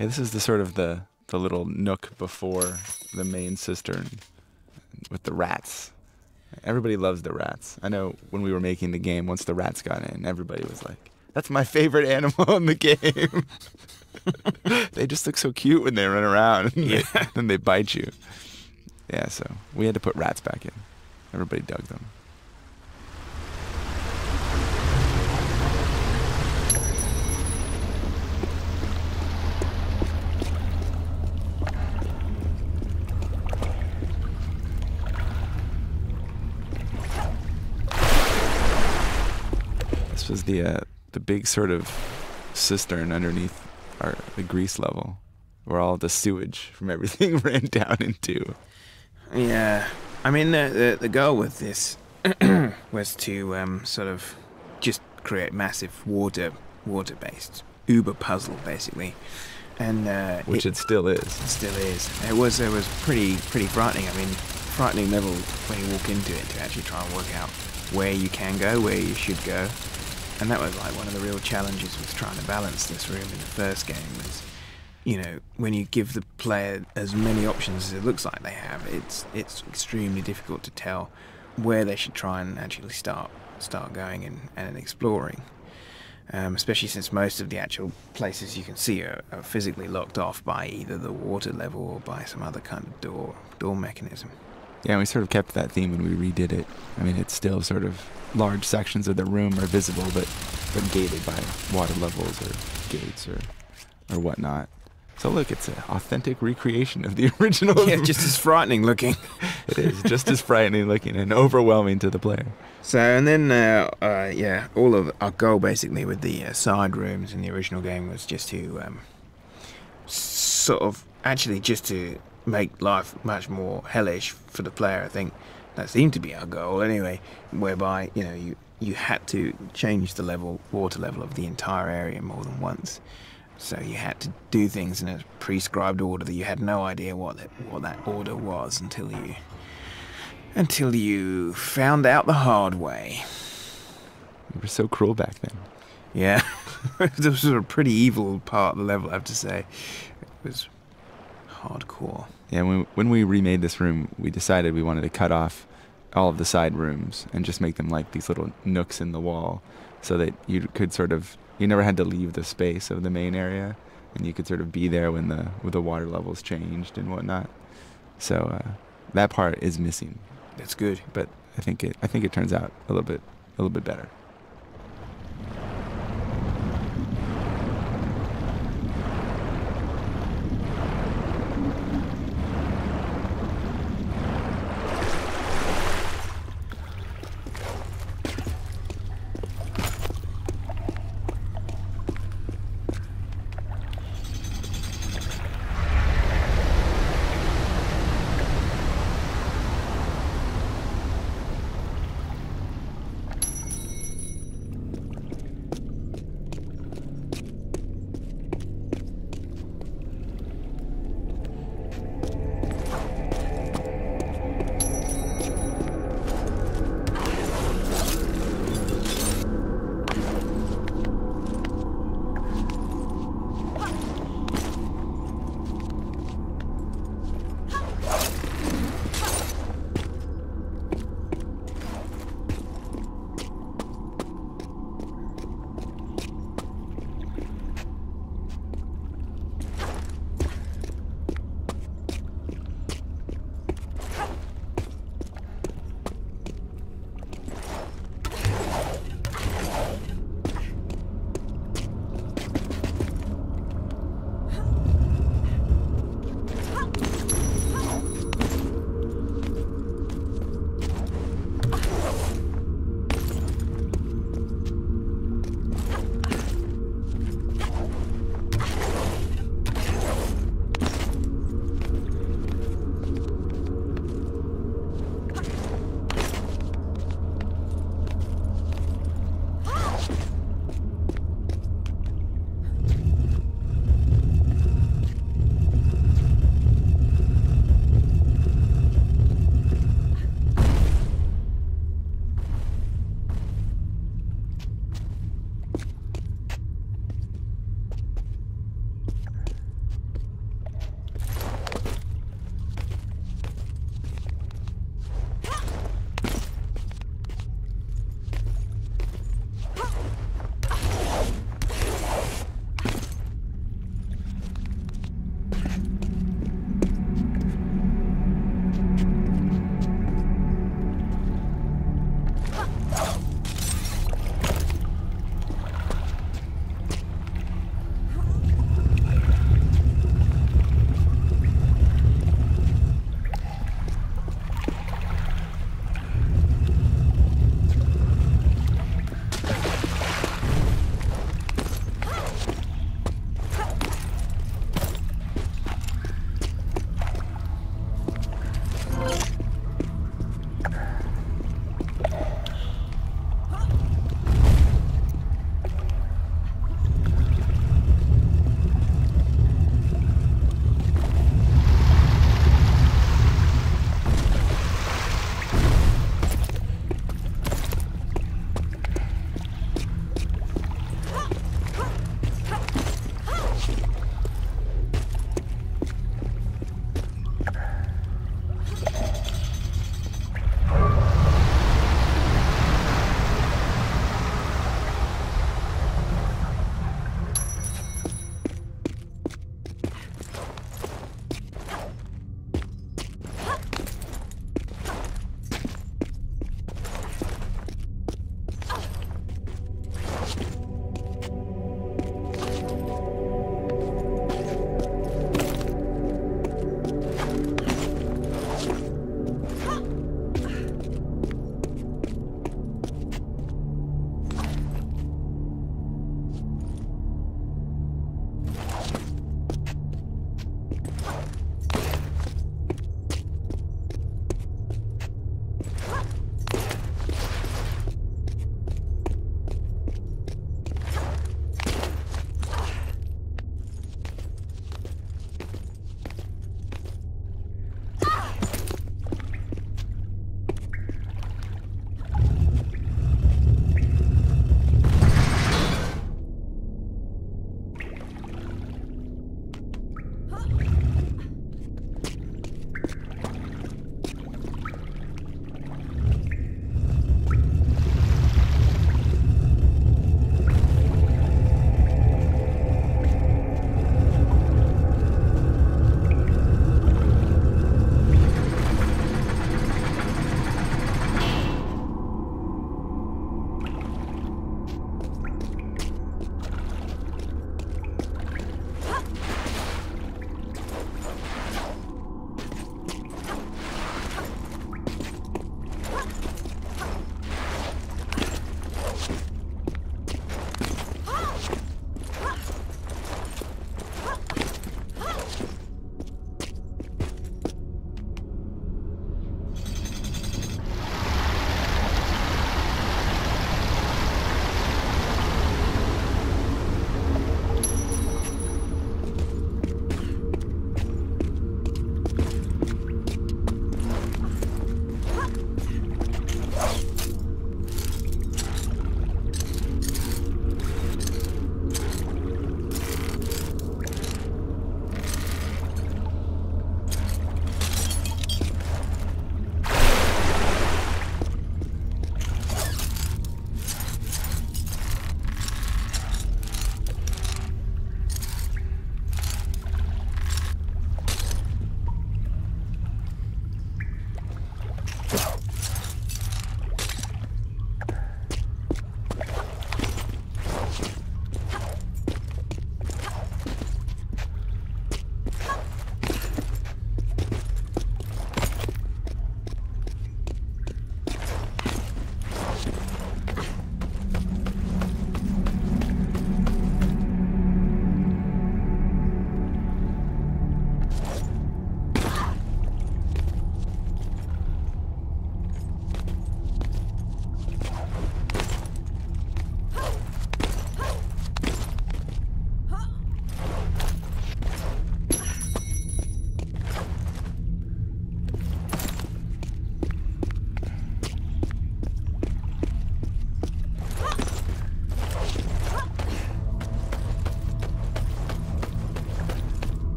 Yeah, this is the sort of the little nook before the main cistern with the rats. Everybody loves the rats. I know when we were making the game, once the rats got in, everybody was like, "That's my favorite animal in the game." They just look so cute when they run around, and then they bite you. Yeah, so we had to put rats back in. Everybody dug them. This was the big sort of cistern underneath the grease level, where all the sewage from everything ran down into. Yeah, I mean the goal with this was to sort of just create massive water-based Uber puzzle basically, and which it still is. It still is. It was pretty frightening. I mean, frightening level when you walk into it to actually try and work out where you can go, where you should go. And that was like one of the real challenges with trying to balance this room in the first game was, you know, when you give the player as many options as it looks like they have, it's extremely difficult to tell where they should try and actually start going and exploring. Especially since most of the actual places you can see are physically locked off by either the water level or by some other kind of door mechanism. Yeah, and we sort of kept that theme when we redid it. I mean, it's still sort of large sections of the room are visible, but gated by water levels or gates or whatnot. So look, it's an authentic recreation of the original. Yeah, just as frightening looking. It is, just as frightening looking and overwhelming to the player. So, and then, all of our goal basically with the side rooms in the original game was just to sort of actually just to make life much more hellish for the player. I think that seemed to be our goal anyway, whereby, you know, you had to change the water level of the entire area more than once. So you had to do things in a prescribed order that you had no idea what that order was until you found out the hard way. We were so cruel back then. Yeah. It was a pretty evil part of the level, I have to say. It was hardcore. Yeah, when we remade this room, we decided we wanted to cut off all of the side rooms and just make them like these little nooks in the wall so that you could sort of, you never had to leave the space of the main area, and you could sort of be there when the water levels changed and whatnot. So that part is missing. That's good, but I think it turns out a little bit better.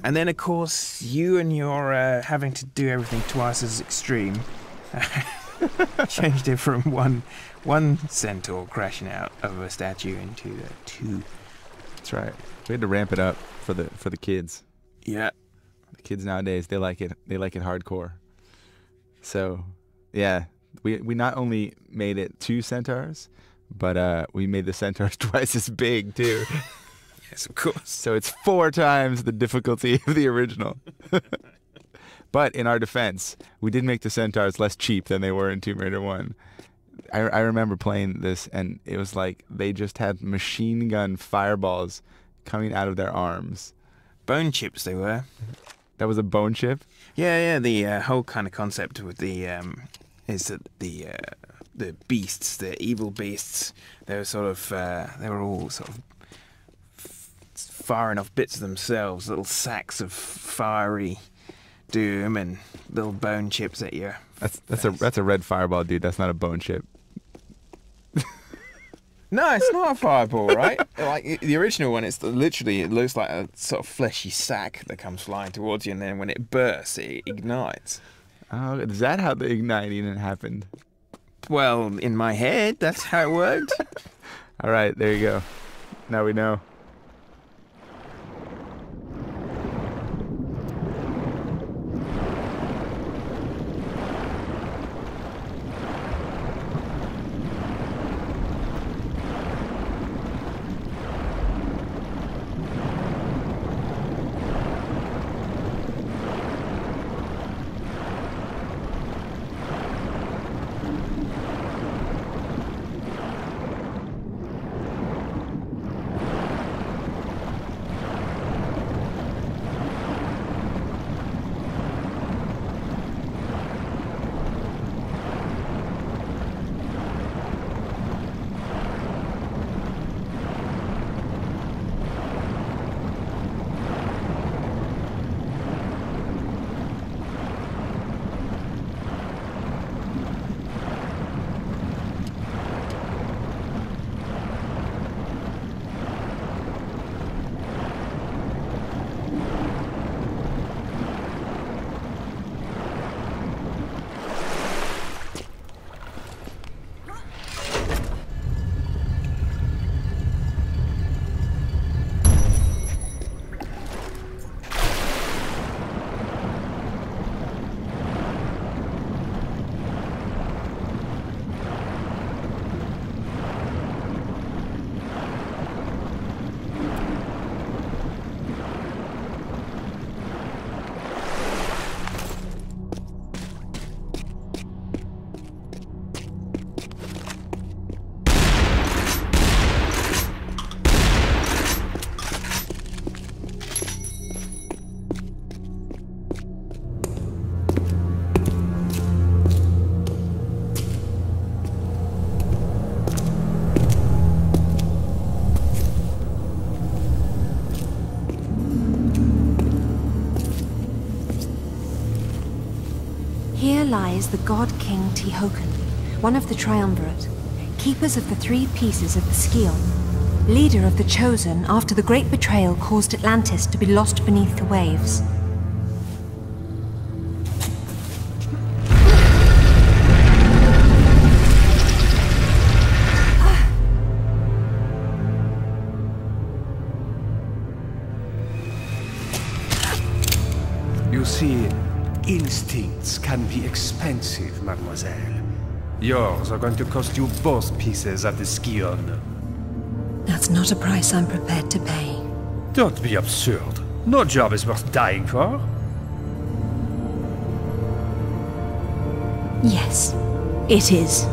And then, of course, you and your having to do everything twice as extreme changed it from one centaur crashing out of a statue into two. That's right. We had to ramp it up for the kids. Yeah. The kids nowadays, they like it hardcore. So, yeah, we not only made it 2 centaurs, but we made the centaurs twice as big too. Yes, of course. So it's 4 times the difficulty of the original. But in our defense, we did make the centaurs less cheap than they were in Tomb Raider 1. I remember playing this, and it was like they just had machine gun fireballs coming out of their arms. Bone chips they were. That was a bone chip? Yeah. The whole kind of concept with the is that the beasts, the evil beasts, they were all sort of firing off bits of themselves, little sacks of fiery doom and little bone chips at you. That's a red fireball, dude. That's not a bone chip. No, it's not a fireball, right? Like the original one, it looks like a sort of fleshy sack that comes flying towards you, and then when it bursts, it ignites. Oh, is that how the igniting happened? Well, in my head, that's how it worked. All right, there you go. Now we know. Here lies the god king Tihocan, one of the triumvirate, keepers of the 3 pieces of the Scion, leader of the Chosen after the great betrayal caused Atlantis to be lost beneath the waves. You see, instincts can be expensive, mademoiselle. Yours are going to cost you both pieces of the Scion. That's not a price I'm prepared to pay. Don't be absurd. No job is worth dying for. Yes, it is.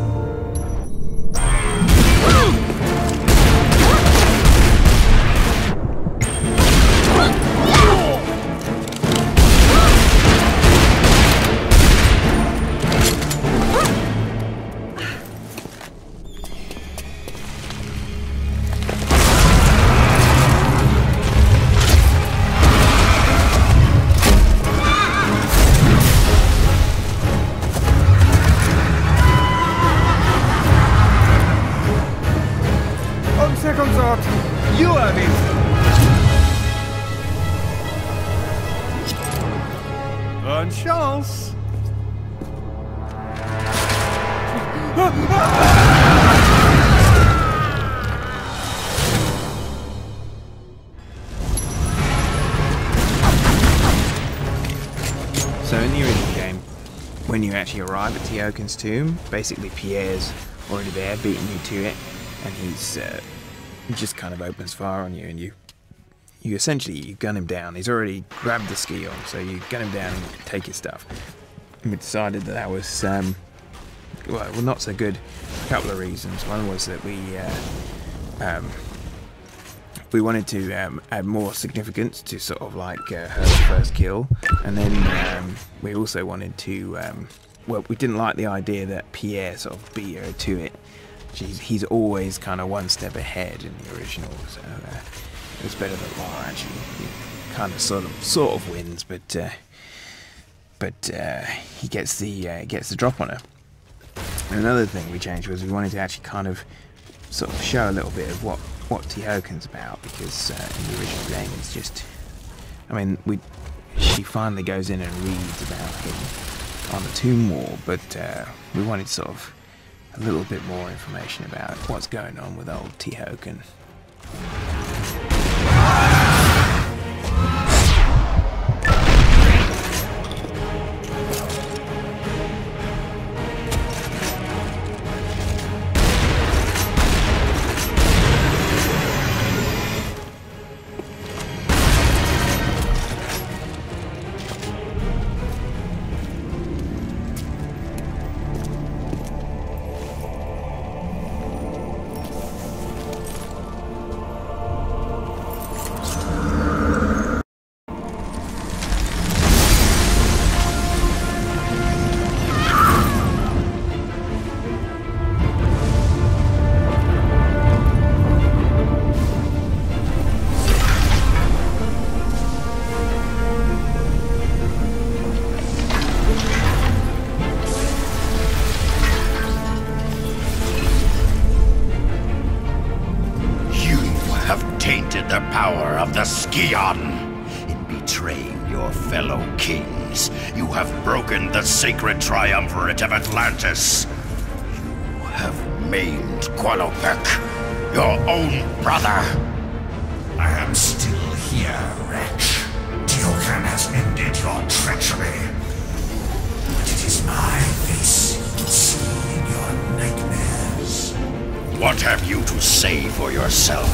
On second thought, you have it. Bonne chance! So in the original game, when you actually arrive at Tihocan's tomb, basically Pierre's already there, beating you to it, and he's just kind of opens fire on you, and you essentially you gun him down. He's already grabbed the ski on, so you gun him down and take his stuff. And we decided that was well, not so good for a couple of reasons. One was that we wanted to add more significance to sort of like her first kill, and then we also wanted to well, we didn't like the idea that Pierre sort of beat her to it. He's always kind of one step ahead in the original, so it was better that Lara actually kind of sort of wins, but he gets the drop on her. And another thing we changed was we wanted to actually kind of sort of show a little bit of what Tihocan's about, because in the original game it's just, I mean, she finally goes in and reads about him on the tomb wall, but we wanted sort of a little bit more information about what's going on with old Tihocan. The power of the Scion. In betraying your fellow kings, you have broken the sacred triumvirate of Atlantis. You have maimed Qualopec, your own brother. I am still here, wretch. Tihocan has ended your treachery. But it is my face you will see in your nightmares. What have you to say for yourself?